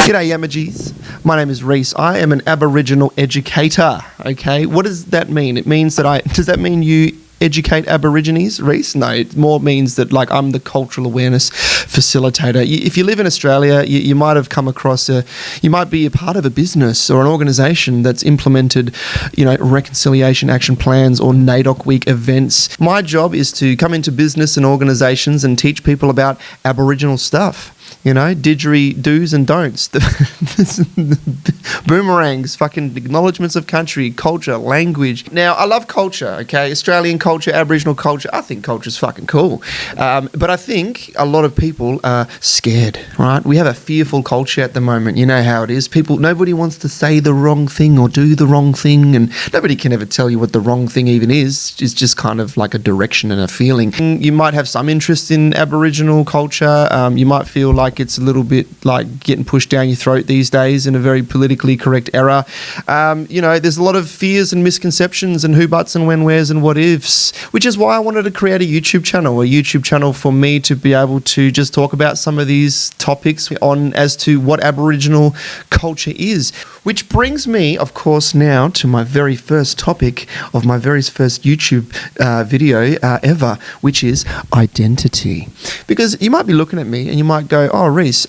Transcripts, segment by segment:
G'day Yamajis, my name is Reese. I am an Aboriginal educator, okay? What does that mean? It means that does that mean you educate Aborigines, Reese? No, it more means that like I'm the cultural awareness facilitator. If you live in Australia, you might have come across you might be a part of a business or an organisation that's implemented, reconciliation action plans or NAIDOC week events. My job is to come into business and organisations and teach people about Aboriginal stuff. Didgeridoo do's and don'ts, boomerangs, fucking acknowledgements of country, culture, language. Now, I love culture, okay? Australian culture, Aboriginal culture. I think culture's fucking cool. But I think a lot of people are scared, right? We have a fearful culture at the moment. You know how it is. Nobody wants to say the wrong thing or do the wrong thing, and nobody can ever tell you what the wrong thing even is. It's just kind of like a direction and a feeling. You might have some interest in Aboriginal culture. You might feel like it's a little bit like getting pushed down your throat these days in a very politically correct era. There's a lot of fears and misconceptions and who buts and when, wheres and what ifs, which is why I wanted to create a YouTube channel for me to be able to just talk about some of these topics as to what Aboriginal culture is. Which brings me, of course, now to my very first topic of my very first YouTube video ever, which is identity. Because you might be looking at me and you might go, oh, Reese,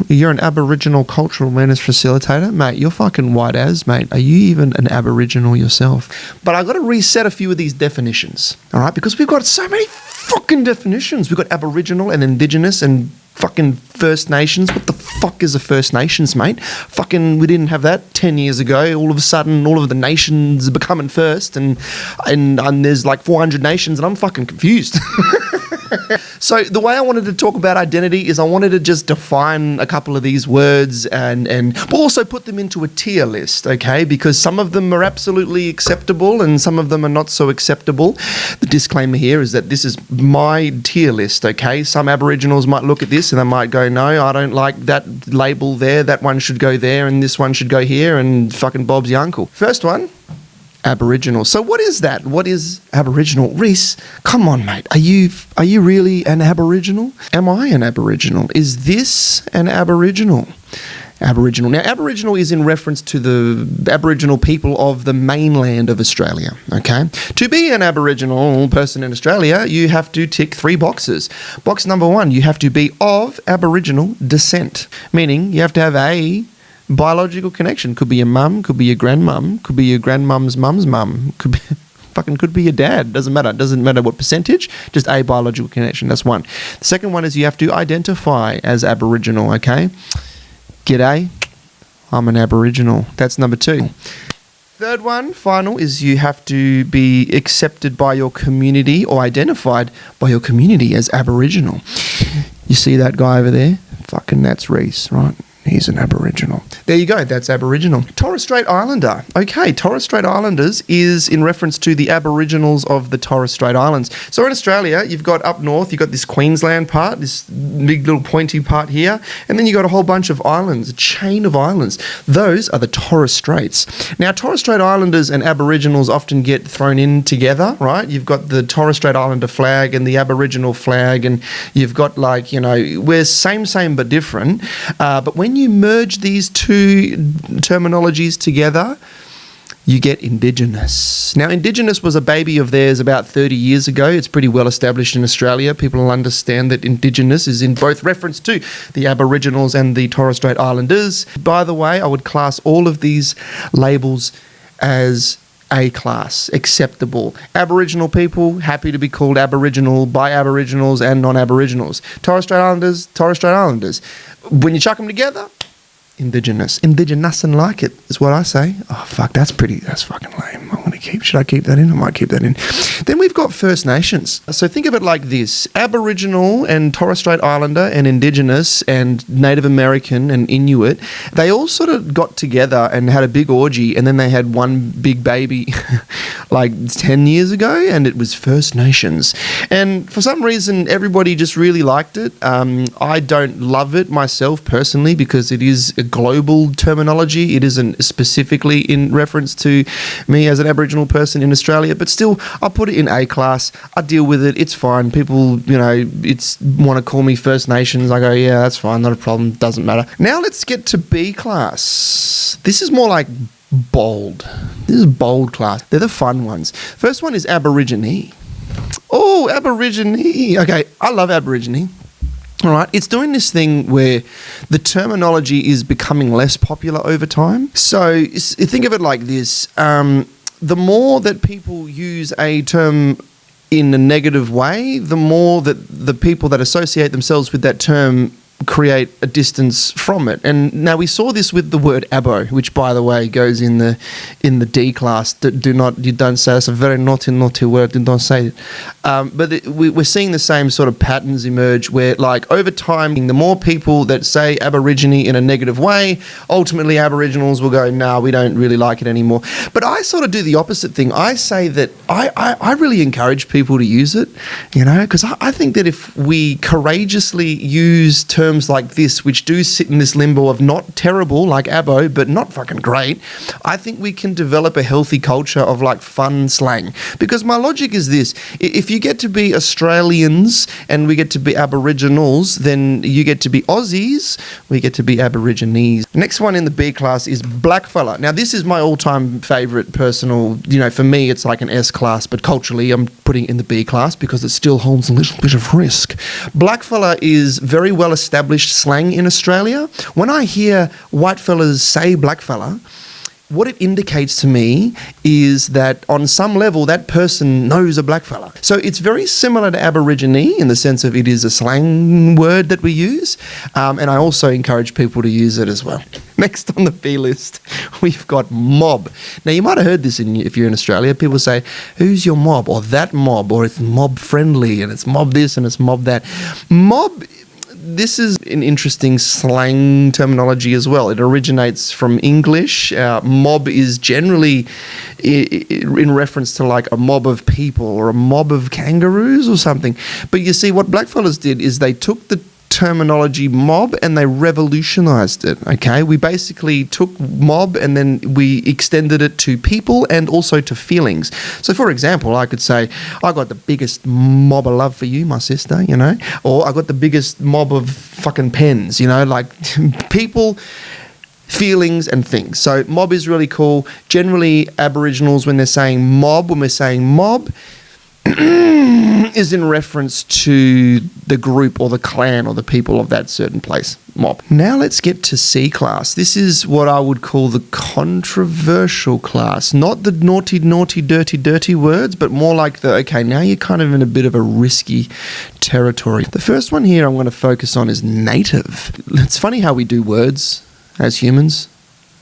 you're an Aboriginal cultural awareness facilitator? Mate, you're fucking white as, mate. Are you even an Aboriginal yourself? But I've got to reset a few of these definitions, all right? Because we've got so many fucking definitions. We've got Aboriginal and Indigenous and fucking First Nations. What the fuck is a First Nations, mate? Fucking, we didn't have that 10 years ago. All of a sudden, all of the nations are becoming first, and there's like 400 nations, and I'm fucking confused. So the way I wanted to talk about identity is I wanted to just define a couple of these words but also put them into a tier list, okay? Because some of them are absolutely acceptable and some of them are not so acceptable. The disclaimer here is that this is my tier list, okay? Some Aboriginals might look at this and they might go, no, I don't like that label there, that one should go there and this one should go here, and fucking Bob's your uncle. First one, Aboriginal. So what is that? What is Aboriginal? Reese, come on, mate. Are you really an Aboriginal? Am I an Aboriginal? Is this an Aboriginal? Aboriginal. Now, Aboriginal is in reference to the Aboriginal people of the mainland of Australia, okay? To be an Aboriginal person in Australia, you have to tick 3 boxes. Box number 1, you have to be of Aboriginal descent, meaning you have to have a biological connection. Could be your mum, could be your grandmum, could be your grandmum's mum's mum, could be your dad. Doesn't matter what percentage, just a biological connection. That's one. The second one is you have to identify as Aboriginal, okay? G'day, I'm an Aboriginal. That's number 2. Third one, final, is you have to be accepted by your community or identified by your community as Aboriginal. You see that guy over there? Fucking that's Reese, right? He's an Aboriginal. There you go, that's Aboriginal. Torres Strait Islander. Okay, Torres Strait Islanders is in reference to the Aboriginals of the Torres Strait Islands. So in Australia, you've got up north, you've got this Queensland part, this big little pointy part here, and then you've got a whole bunch of islands, a chain of islands. Those are the Torres Straits. Now, Torres Strait Islanders and Aboriginals often get thrown in together, right? You've got the Torres Strait Islander flag and the Aboriginal flag, and you've got we're same but different. But when you merge these two terminologies together, you get Indigenous. Now, Indigenous was a baby of theirs about 30 years ago. It's pretty well established in Australia. People will understand that Indigenous is in both reference to the Aboriginals and the Torres Strait Islanders. By the way, I would class all of these labels as A class, acceptable. Aboriginal people, happy to be called Aboriginal by Aboriginals and non-Aboriginals. Torres Strait Islanders, Torres Strait Islanders. When you chuck them together, Indigenous. Indigenous and like it is what I say. Oh, fuck, that's fucking lame. Should I keep that in? I might keep that in. Then we've got First Nations. So think of it like this. Aboriginal and Torres Strait Islander and Indigenous and Native American and Inuit, they all sort of got together and had a big orgy, and then they had one big baby like 10 years ago, and it was First Nations. And for some reason, everybody just really liked it. I don't love it myself personally because it is a global terminology. It isn't specifically in reference to me as an Aboriginal Aboriginal person in Australia, but still, I put it in A class. I deal with it. It's fine. People, want to call me First Nations. I go, yeah, that's fine. Not a problem. Doesn't matter. Now let's get to B class. This is more like bold. This is bold class. They're the fun ones. First one is Aborigine. Oh, Aborigine. Okay, I love Aborigine. All right, it's doing this thing where the terminology is becoming less popular over time. So think of it like this. The more that people use a term in a negative way, the more that the people that associate themselves with that term create a distance from it. And now we saw this with the word abo, which by the way goes in the D class. You don't say it's a very naughty word. Don't say it. But we're seeing the same sort of patterns emerge where, like, over time, the more people that say Aborigine in a negative way, ultimately Aboriginals will go, nah, we don't really like it anymore. But I sort of do the opposite thing. I say that I really encourage people to use it, because I think that if we courageously use terms like this, which do sit in this limbo of not terrible like abo, but not fucking great, I think we can develop a healthy culture of like fun slang. Because my logic is this: if you get to be Australians and we get to be Aboriginals, then you get to be Aussies, we get to be Aboriginees. Next one in the B class is blackfella. Now this is my all-time favourite personal, for me it's like an S class, but culturally I'm putting it in the B class because it still holds a little bit of risk. Blackfella is very well established slang in Australia. When I hear white fellas say blackfella, what it indicates to me is that on some level that person knows a blackfella. So it's very similar to Aborigine in the sense of it is a slang word that we use, and I also encourage people to use it as well. Next on the B list, we've got mob. Now you might have heard this if you're in Australia. People say, who's your mob? Or that mob, or it's mob friendly, and it's mob this and it's mob that. Mob, this is an interesting slang terminology as well. It originates from English. Mob is generally in reference to like a mob of people or a mob of kangaroos or something. But you see, what blackfellas did is they took the terminology mob and they revolutionized it. Okay, we basically took mob and then we extended it to people and also to feelings. So for example, I could say, I got the biggest mob of love for you, my sister, or I got the biggest mob of fucking pens, like people, feelings and things. So mob is really cool. Generally Aboriginals, when we're saying mob is in reference to the group or the clan or the people of that certain place. Mob. Now let's get to C class. This is what I would call the controversial class. Not the naughty, dirty words, but more like now you're kind of in a bit of a risky territory. The first one here I'm going to focus on is native. It's funny how we do words as humans,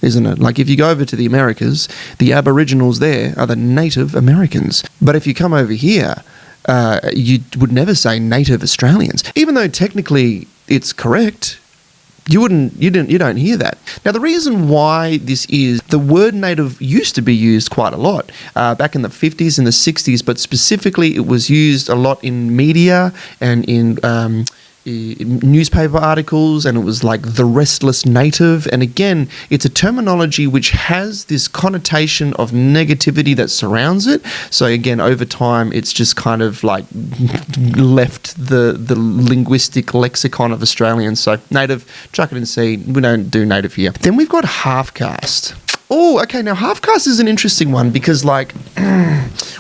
isn't it? Like if you go over to the Americas, the Aboriginals there are the Native Americans. But if you come over here, you would never say Native Australians, even though technically it's correct. You don't hear that. Now the reason why this is, the word native used to be used quite a lot back in the 50s and the 60s, but specifically it was used a lot in media and in newspaper articles, and it was like the restless native. And again, it's a terminology which has this connotation of negativity that surrounds it. So again, over time, it's just kind of like left the linguistic lexicon of Australians. So native, chuck it in C. We don't do native here. Then we've got half caste. Oh, okay. Now, half caste is an interesting one because, like,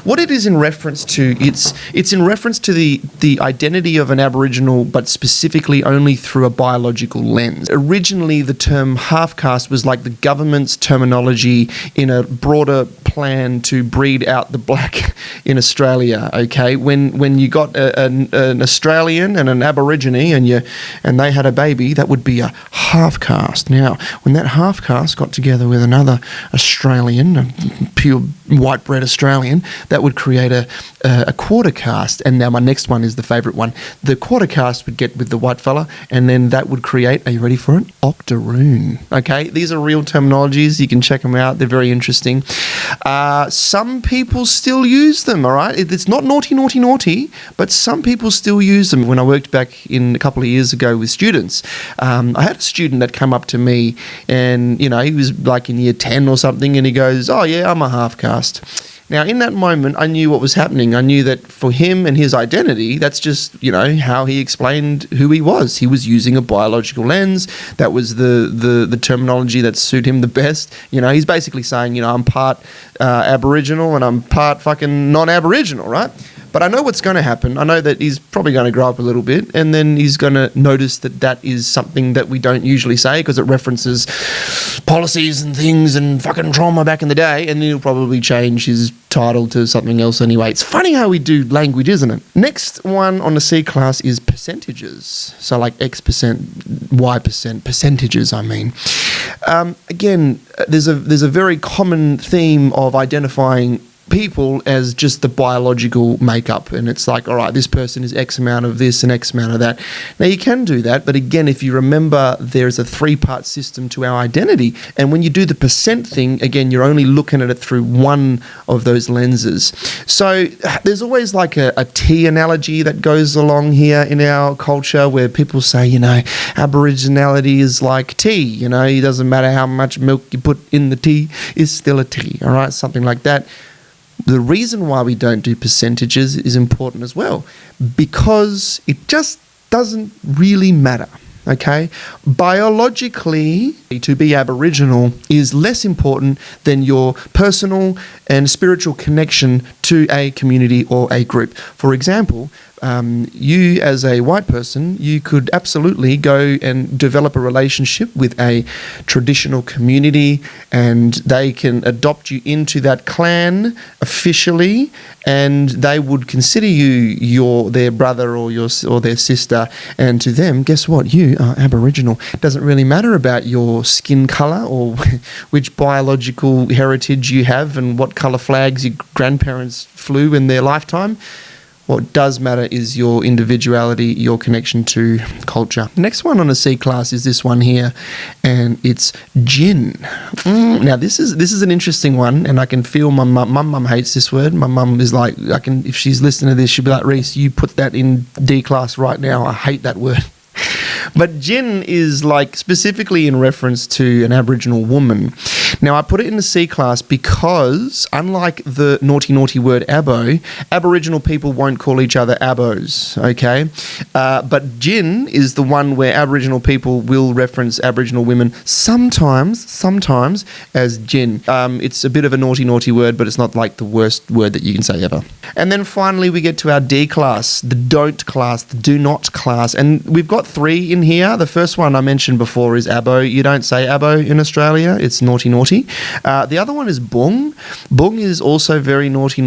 what it is in reference to, it's in reference to the identity of an Aboriginal, but specifically only through a biological lens. Originally, the term half caste was like the government's terminology in a broader plan to breed out the black in Australia. Okay, when you got an Australian and an Aborigine and they had a baby, that would be a half caste. Now, when that half caste got together with another Australian, a pure white bread Australian, that would create a quarter caste. And now my next one is the favourite one. The quarter caste would get with the white fella, and then that would create, are you ready for it? Octoroon. Okay, these are real terminologies. You can check them out. They're very interesting. Some people still use them, all right? It's not naughty, but some people still use them. When I worked back in a couple of years ago with students, I had a student that came up to me and, he was like in year 10 or something, and he goes, oh yeah, I'm a half caste. Now, in that moment, I knew what was happening. I knew that for him and his identity, that's just, how he explained who he was. He was using a biological lens. That was the terminology that suited him the best. He's basically saying, I'm part Aboriginal and I'm part fucking non-Aboriginal, right? But I know what's going to happen. I know that he's probably going to grow up a little bit, and then he's going to notice that is something that we don't usually say because it references policies and things and fucking trauma back in the day, and he'll probably change his title to something else anyway. It's funny how we do language, isn't it? Next one on the C class is percentages. So like X%, Y%, percentages, I mean. Again, there's a very common theme of identifying people as just the biological makeup, and it's like, all right, this person is X amount of this and X amount of that. Now you can do that, but again, if you remember, there's a 3-part system to our identity, and when you do the percent thing, again, you're only looking at it through one of those lenses. So there's always like a tea analogy that goes along here in our culture where people say, Aboriginality is like tea, it doesn't matter how much milk you put in the tea, it's still a tea, all right, something like that. The reason why we don't do percentages is important as well, because it just doesn't really matter, okay? Biologically, to be Aboriginal is less important than your personal and spiritual connection to a community or a group. For example, you as a white person, you could absolutely go and develop a relationship with a traditional community, and they can adopt you into that clan officially, and they would consider you their brother or their sister, and to them, guess what? You are Aboriginal. It doesn't really matter about your skin colour or which biological heritage you have and what colour flags your grandparents flew in their lifetime. What does matter is your individuality, your connection to culture. Next one on the C class is this one here, and it's gin. Now this is an interesting one, and I can feel my mum hates this word. My mum is like, if she's listening to this, she'll be like, Reese, you put that in D class right now. I hate that word. But gin is like specifically in reference to an Aboriginal woman. Now, I put it in the C class because, unlike the naughty word abo, Aboriginal people won't call each other abos, okay? But gin is the one where Aboriginal people will reference Aboriginal women sometimes as gin. It's a bit of a naughty word, but it's not like the worst word that you can say ever. And then finally, we get to our D class, the don't class, the do not class. And we've got 3 in here. The first one I mentioned before is abo. You don't say abo in Australia. It's naughty. The other one is bung. Bung is also very naughty.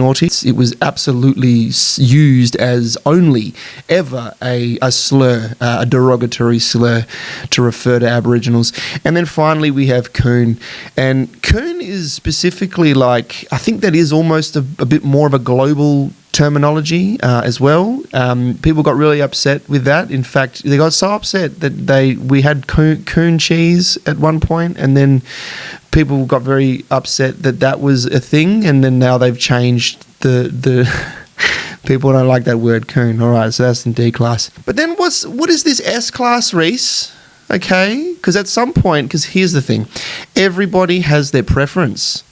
It was absolutely used as only ever a slur, a derogatory slur to refer to Aboriginals. And then finally we have coon. And coon is specifically like, I think that is almost a bit more of a global terminology as well. People got really upset with that. In fact, they got so upset that we had coon cheese at one point, and then people got very upset that was a thing, and then now they've changed the people don't like that word coon. All right, so that's in D class. But then what is this S class, Reese? Okay, because at some point, because here's the thing, everybody has their preference.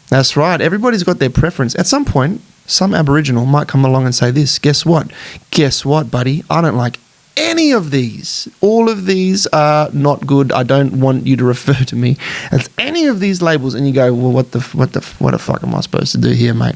That's right, everybody's got their preference. At some point, some Aboriginal might come along and say this. Guess what? Guess what, buddy? I don't like any of these. All of these are not good. I don't want you to refer to me as any of these labels. And you go, well, what the fuck am I supposed to do here, mate?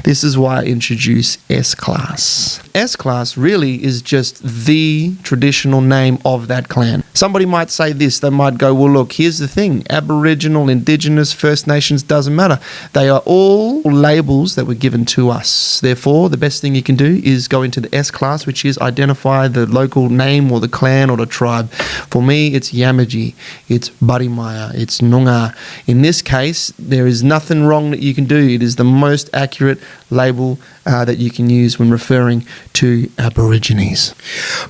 This is why I introduce S class. S class really is just the traditional name of that clan. Somebody might say this. They might go, well, look, here's the thing. Aboriginal, Indigenous, First Nations, doesn't matter. They are all labels that were given to us. Therefore, the best thing you can do is go into the S class, which is identify the local name or the clan or the tribe. For me, it's Yamaji, it's Barimaya, it's Noongar. In this case, there is nothing wrong that you can do. It is the most accurate label that you can use when referring to Aborigines.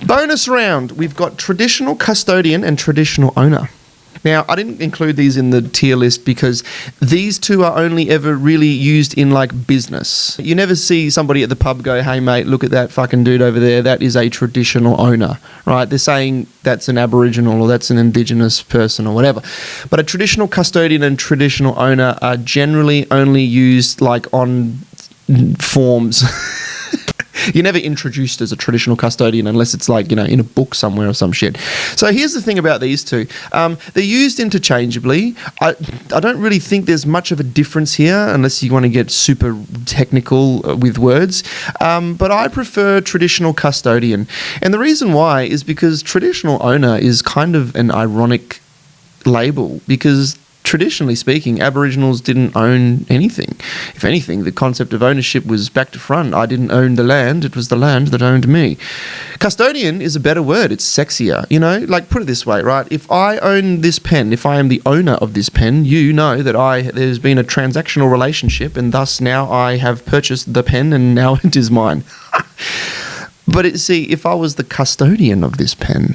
Bonus round, we've got traditional custodian and traditional owner. Now, I didn't include these in the tier list because these two are only ever really used in like business. You never see somebody at the pub go, hey mate, look at that fucking dude over there. That is a traditional owner, right? They're saying that's an Aboriginal or that's an Indigenous person or whatever. But a traditional custodian and traditional owner are generally only used like on forms. You're never introduced as a traditional custodian unless it's like, in a book somewhere or some shit. So here's the thing about these two. They're used interchangeably. I don't really think there's much of a difference here unless you want to get super technical with words. But I prefer traditional custodian. And the reason why is because traditional owner is kind of an ironic label because traditionally speaking, Aboriginals didn't own anything. If anything, the concept of ownership was back to front. I didn't own the land, it was the land that owned me. Custodian is a better word, it's sexier, like put it this way, right? If I own this pen, if I am the owner of this pen, you know that there's been a transactional relationship and thus now I have purchased the pen and now it is mine. But if I was the custodian of this pen,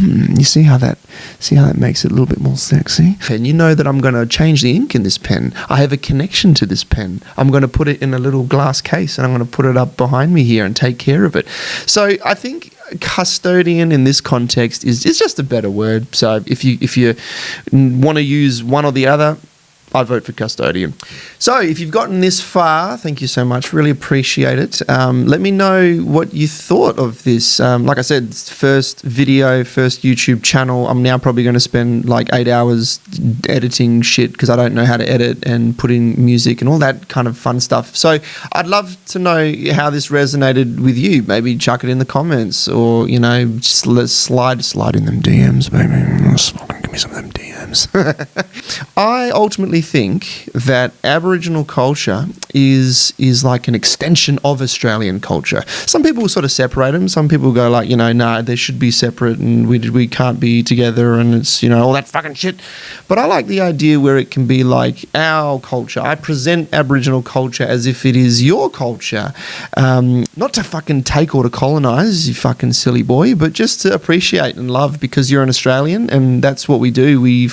you see how that makes it a little bit more sexy? And you know that I'm going to change the ink in this pen. I have a connection to this pen. I'm going to put it in a little glass case and I'm going to put it up behind me here and take care of it. So I think custodian in this context is just a better word. So if you want to use one or the other, I vote for custodian. So if you've gotten this far, thank you so much. Really appreciate it. Let me know what you thought of this. Like I said, first video, first YouTube channel. I'm now probably going to spend like 8 hours editing shit because I don't know how to edit and put in music and all that kind of fun stuff. So I'd love to know how this resonated with you. Maybe chuck it in the comments or, just slide in them DMs, baby. Give me some of them DMs. I ultimately think that Aboriginal culture is like an extension of Australian culture. Some people sort of separate them. Some people go like, nah, they should be separate and we can't be together and it's, all that fucking shit. But I like the idea where it can be like our culture. I present Aboriginal culture as if it is your culture. Not to fucking take or to colonise, you fucking silly boy, but just to appreciate and love because you're an Australian and that's what we do. We're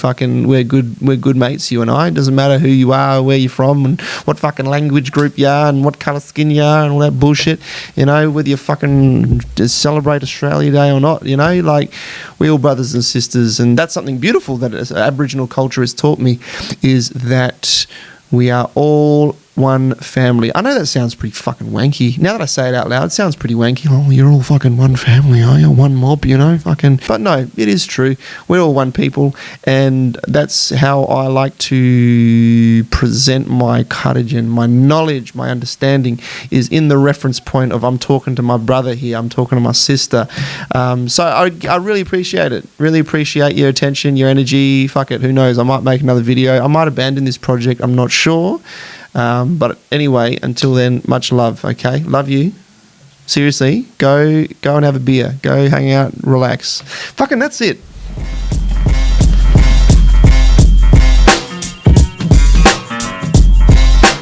good mates, you and I. It doesn't matter who you are, where you're from, and what fucking language group you are, and what colour skin you are, and all that bullshit. Whether you fucking celebrate Australia Day or not, like we're all brothers and sisters, and that's something beautiful that Aboriginal culture has taught me, is that we are all one family. I know that sounds pretty fucking wanky. Now that I say it out loud, it sounds pretty wanky. Oh, you're all fucking one family, are you? One mob, fucking. But no, it is true. We're all one people, and that's how I like to present my Custodian, my knowledge, my understanding is in the reference point of I'm talking to my brother here, I'm talking to my sister. So I really appreciate it. Really appreciate your attention, your energy. Fuck it, who knows? I might make another video. I might abandon this project. I'm not sure. But anyway, until then, much love, okay? Love you. Seriously, go and have a beer. Go hang out, relax. Fucking that's it.